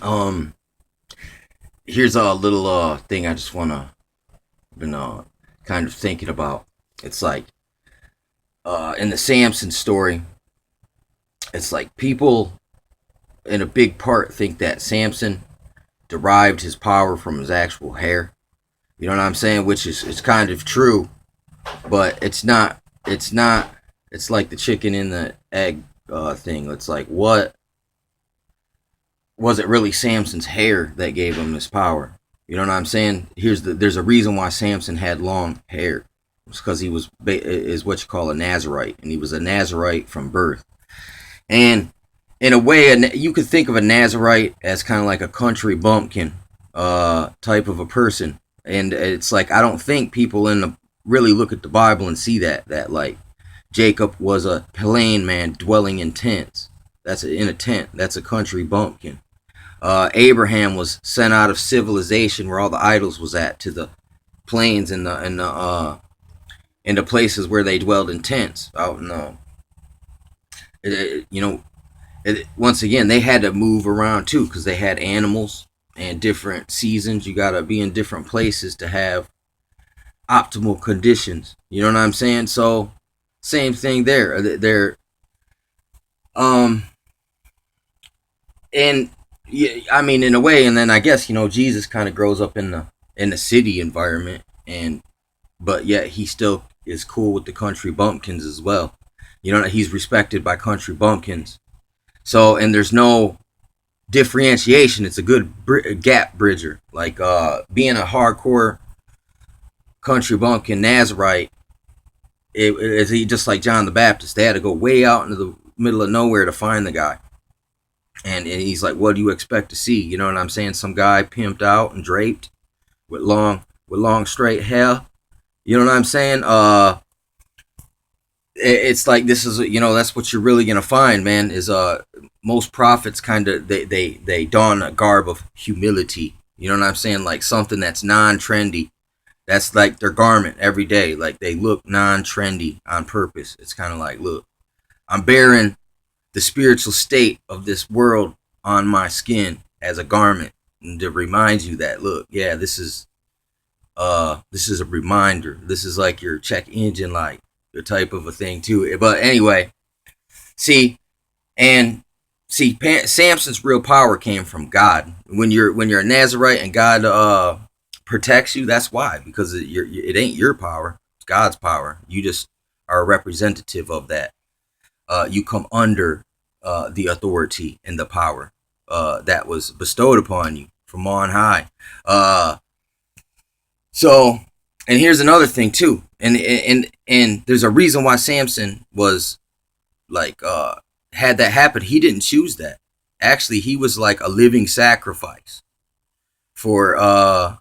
Um, Here's a little thing I just wanna been kind of thinking about. It's like in the Samson story, it's like people in a big part think that Samson derived his power from his actual hair. You know what I'm saying? Which is it's kind of true, but it's not. It's not. It's like the chicken and the egg thing. It's like what was it really Samson's hair that gave him this power? You know what I'm saying? There's a reason why Samson had long hair. It's because he was is what you call a Nazerite, and he was a Nazerite from birth. And in a way, you could think of a Nazerite as kind of like a country bumpkin type of a person. And it's like I don't think people in the really look at the Bible and see that like Jacob was a plain man dwelling in tents. That's in a tent. That's a country bumpkin. Abraham was sent out of civilization where all the idols was at to the plains and the places where they dwelled in tents out in you know once again they had to move around too because they had animals and different seasons. You gotta be in different places to have optimal conditions. You know what I'm saying? So same thing there. They're um and yeah, I mean in a way, and then I guess Jesus kind of grows up in the city environment, and but yet he still is cool with the country bumpkins as well. He's respected by country bumpkins. So and there's no differentiation. It's a good gap bridger. Like being a hardcore country bumpkin Nazarite, it's just like John the Baptist. They had to go way out into the middle of nowhere to find the guy. And he's like, what do you expect to see? You know what I'm saying? Some guy pimped out and draped with long straight hair. You know what I'm saying? It's like this is that's what you're really gonna find, man. Is most prophets kind of they don a garb of humility. You know what I'm saying? Like something that's non-trendy. That's like their garment every day. Like they look non-trendy on purpose. It's kind of like, look, I'm bearing the spiritual state of this world on my skin as a garment, and to remind you that, look, yeah, this is a reminder. This is like your check engine light, your type of a thing too. But anyway, see, and see, Samson's real power came from God. When you're a Nazarite and God protects you, that's why, because it ain't your power, it's God's power. You just are a representative of that. You come under the authority and the power that was bestowed upon you from on high. So, and here's another thing too, and there's a reason why Samson was like had that happen. He didn't choose that. Actually, he was like a living sacrifice for uh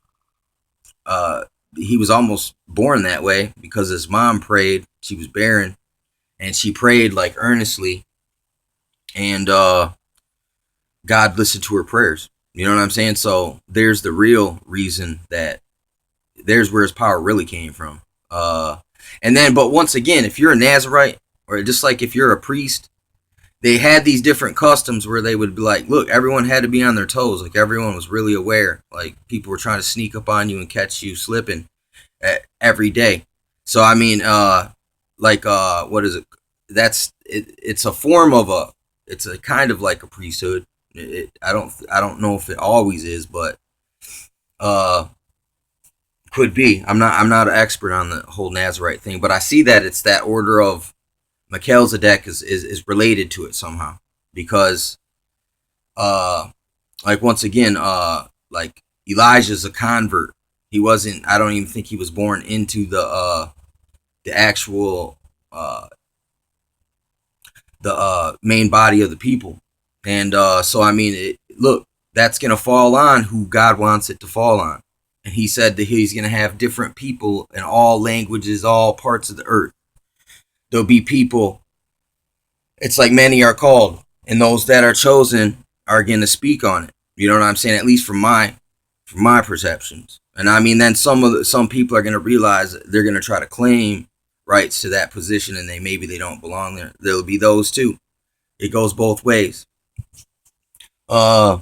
he was almost born that way because his mom prayed. She was barren, and she prayed like earnestly, and God listened to her prayers. You know what I'm saying? So there's the real reason that there's where his power really came from. And then, but once again, if you're a Nazarite, or just like if you're a priest, they had these different customs where they would be like, look, everyone had to be on their toes. Like everyone was really aware. Like people were trying to sneak up on you and catch you slipping every day. So I mean, what is it? It's a form of it's a kind of like a priesthood. I don't know if it always is, but uh, could be. I'm not an expert on the whole Nazarite thing, but I see that it's that order of Melchizedek is related to it somehow because like once again like Elijah's a convert. He wasn't. I don't even think he was born into the actual the main body of the people. And so I mean, look, that's gonna fall on who God wants it to fall on. And he said that he's gonna have different people in all languages, all parts of the earth. There'll be people. It's like many are called, and those that are chosen are gonna speak on it. You know what I'm saying? At least from my perceptions. And I mean, then some people are gonna realize that they're gonna try to claim rights to that position, and maybe they don't belong there. There'll be those too. It goes both ways. Uh,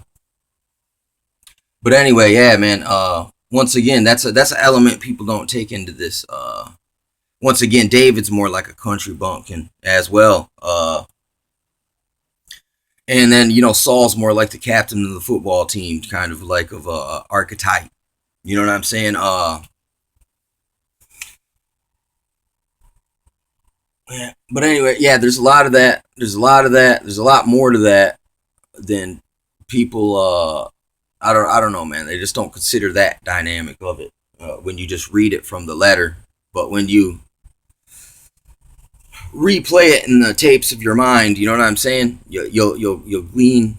But anyway, yeah, man. Once again, that's an element people don't take into this. Once again, David's more like a country bumpkin as well. And then Saul's more like the captain of the football team, kind of like of a archetype. You know what I'm saying? Yeah. But anyway, yeah. There's a lot of that. There's a lot of that. There's a lot more to that than people. I don't know, man. They just don't consider that dynamic of it when you just read it from the letter. But when you replay it in the tapes of your mind, you know what I'm saying? You'll glean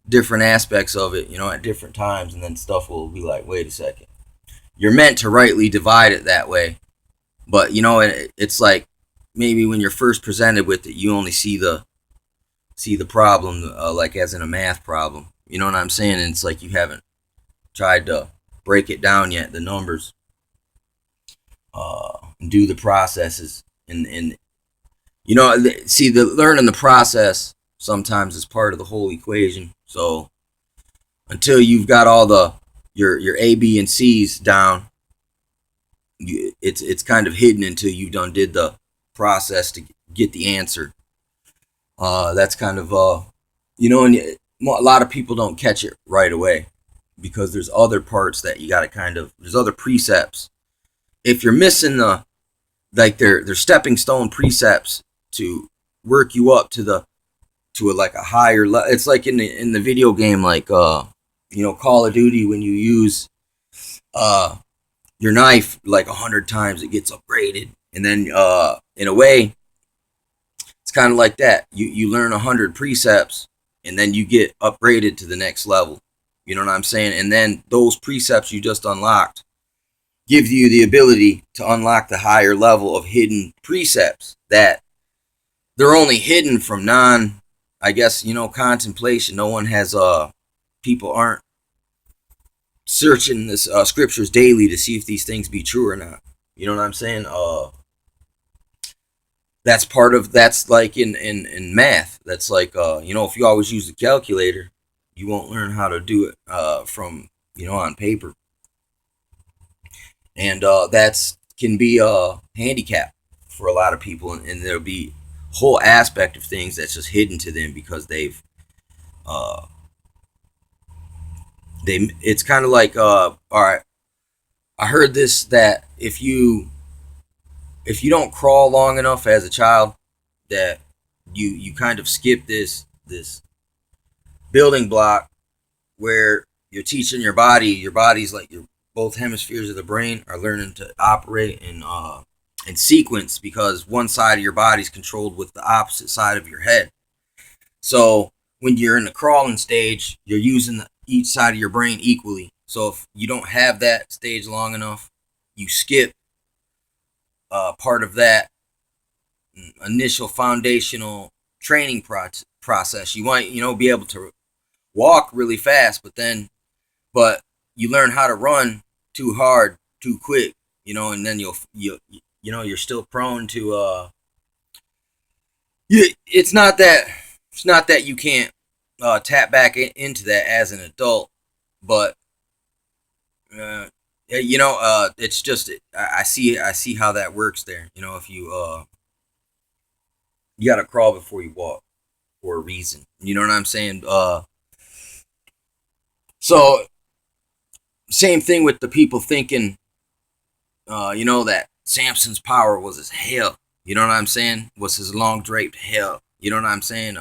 different aspects of it, at different times, and then stuff will be like, wait a second. You're meant to rightly divide it that way, but it's like maybe when you're first presented with it, you only see the problem like as in a math problem. You know what I'm saying? And it's like you haven't tried to break it down yet, the numbers, and do the processes, and see, the learning the process sometimes is part of the whole equation. So until you've got all your A, B, and C's down, it's kind of hidden until you've done did the process to get the answer. That's kind of and a lot of people don't catch it right away because there's other parts that you got to there's other precepts. If you're missing they're stepping stone precepts to work you up to a higher level. It's like in the video game, like Call of Duty, when you use your knife like 100 times, it gets upgraded, and then in a way, it's kind of like that. You learn 100 precepts, and then you get upgraded to the next level. You know what I'm saying? And then those precepts you just unlocked give you the ability to unlock the higher level of hidden precepts that they're only hidden from contemplation. No one has people aren't searching this scriptures daily to see if these things be true or not. You know what I'm saying? That's like in math. That's like if you always use the calculator, you won't learn how to do it from on paper. And that's can be a handicap for a lot of people, and there'll be a whole aspect of things that's just hidden to them because they've it's kind of like all right, I heard this, that if you don't crawl long enough as a child, that you kind of skip this building block where you're teaching your body's like your both hemispheres of the brain are learning to operate in sequence, because one side of your body's controlled with the opposite side of your head. So when you're in the crawling stage, you're using each side of your brain equally. So if you don't have that stage long enough, you skip part of that initial foundational training process. You might be able to walk really fast, but you learn how to run too hard, too quick, and then you're still prone to it's not that you can't tap back into that as an adult, but it's just I see how that works there. If you got to crawl before you walk for a reason. You know what I'm saying? So same thing with the people thinking, that Samson's power was his hair. You know what I'm saying? Was his long draped hair. You know what I'm saying?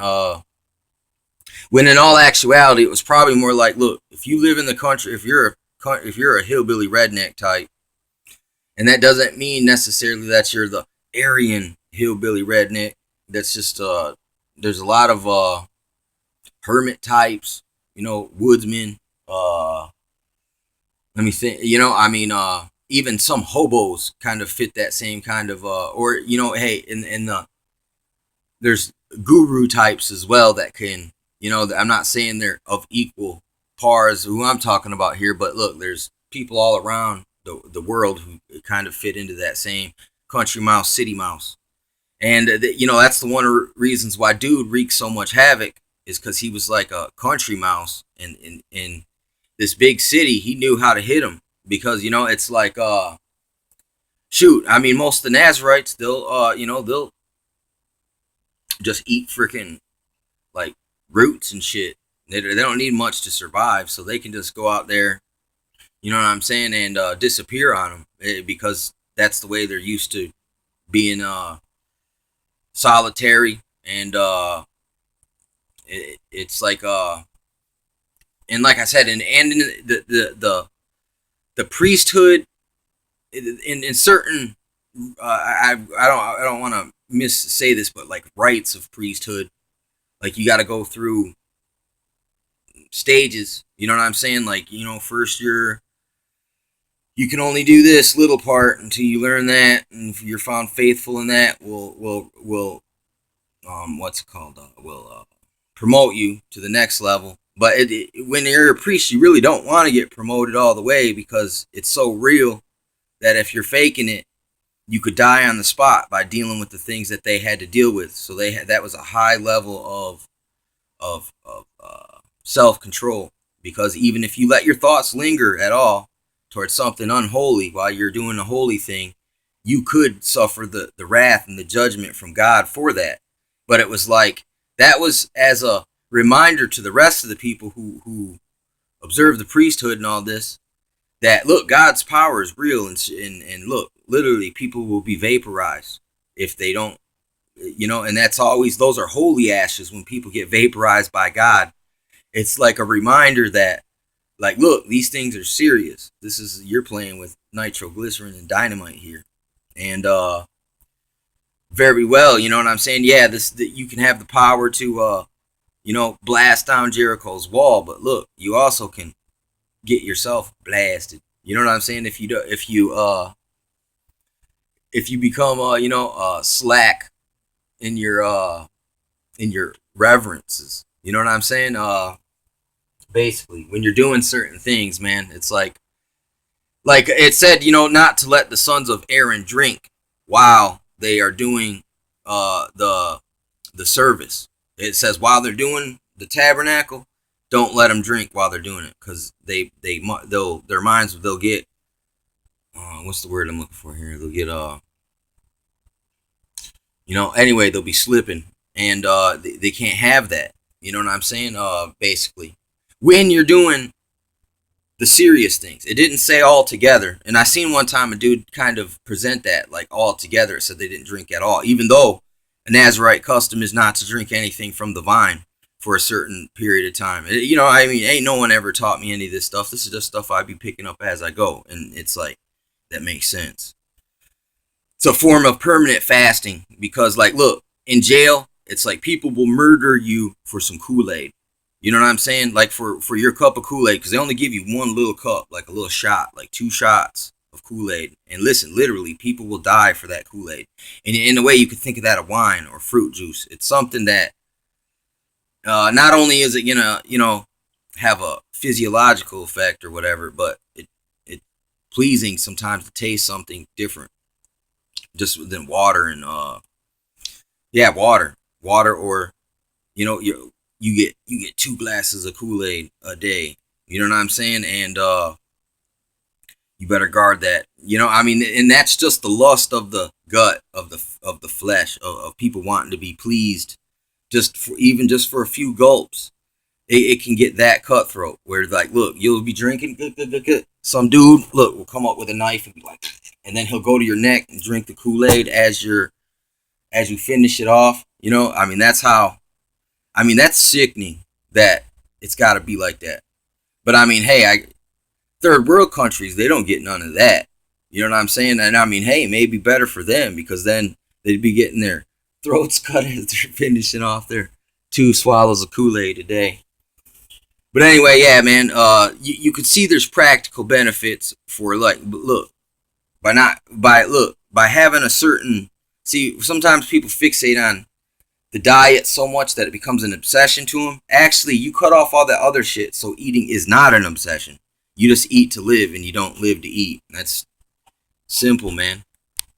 When in all actuality, it was probably more like, look, if you live in the country, if you're a hillbilly redneck type, and that doesn't mean necessarily that you're the Aryan hillbilly redneck. That's just there's a lot of hermit types, woodsmen. Let me think. Even some hobos kind of fit that same kind of hey, in the there's guru types as well that can, I'm not saying they're of equal par as who I'm talking about here, but look, there's people all around the world who kind of fit into that same country mouse, city mouse. And that's the one of the reasons why dude wreaked so much havoc, is because he was like a country mouse, and this big city, he knew how to hit them because it's like shoot. I mean, most of the Nazerites, they'll just eat freaking like roots and shit. They don't need much to survive, so they can just go out there, you know what I'm saying, and disappear on them because that's the way they're used to being solitary, and it's like and like I said, and in the priesthood in certain I don't want to say this, but like rites of priesthood, like you got to go through stages. You know what I'm saying? Like first you can only do this little part until you learn that, and if you're found faithful in that, we'll what's it called? Will promote you to the next level. But when you're a priest, you really don't want to get promoted all the way because it's so real that if you're faking it, you could die on the spot by dealing with the things that they had to deal with. So that was a high level of self control, because even if you let your thoughts linger at all towards something unholy while you're doing a holy thing, you could suffer the wrath and the judgment from God for that. But it was like that was as a reminder to the rest of the people who observe the priesthood and all this, that look, God's power is real, and look, literally people will be vaporized if they don't, and that's always, those are holy ashes when people get vaporized by God. It's like a reminder that, like, look, these things are serious. You're playing with nitroglycerin and dynamite here. And very well, you know what I'm saying? Yeah, you can have the power to blast down Jericho's wall, but look, you also can get yourself blasted. You know what I'm saying? If you become slack in your reverences. You know what I'm saying? Basically, when you're doing certain things, man, it's like it said, not to let the sons of Aaron drink while they are doing the service. It says while they're doing the tabernacle, don't let them drink while they're doing it, because their minds, they'll get what's the word I'm looking for here? They'll get anyway, they'll be slipping, and they can't have that. You know what I'm saying? Basically, when you're doing the serious things, it didn't say all together. And I seen one time a dude kind of present that like all together. It said they didn't drink at all, even though a Nazerite custom is not to drink anything from the vine for a certain period of time. Ain't no one ever taught me any of this stuff. This is just stuff I be picking up as I go, and it's like that makes sense. It's a form of permanent fasting because, like, look, in jail, it's like people will murder you for some Kool-Aid. You know what I'm saying? Like for your cup of Kool-Aid, because they only give you one little cup, like a little shot, like 2 shots of Kool-Aid. And listen, literally, people will die for that Kool-Aid. And in a way, you could think of that of wine or fruit juice. It's something that not only is it gonna, have a physiological effect or whatever, but it's pleasing sometimes to taste something different, just than water and water, or you get 2 glasses of Kool-Aid a day. You know what I'm saying? And you better guard that. And that's just the lust of the gut, of the flesh, of people wanting to be pleased just for a few gulps. It can get that cutthroat where, like, look, you'll be drinking, some dude, look, will come up with a knife and be like, and then he'll go to your neck and drink the Kool-Aid as you finish it off. That's sickening that it's got to be like that. But hey, third world countries, they don't get none of that. You know what I'm saying? And hey, maybe better for them, because then they'd be getting their throats cut as they're finishing off their 2 swallows of Kool-Aid a day. But anyway, yeah, man, you could see there's practical benefits for, like, look, by having a certain, see, sometimes people fixate on the diet so much that it becomes an obsession to them. Actually, you cut off all that other shit, so eating is not an obsession. You just eat to live, and you don't live to eat. That's simple, man.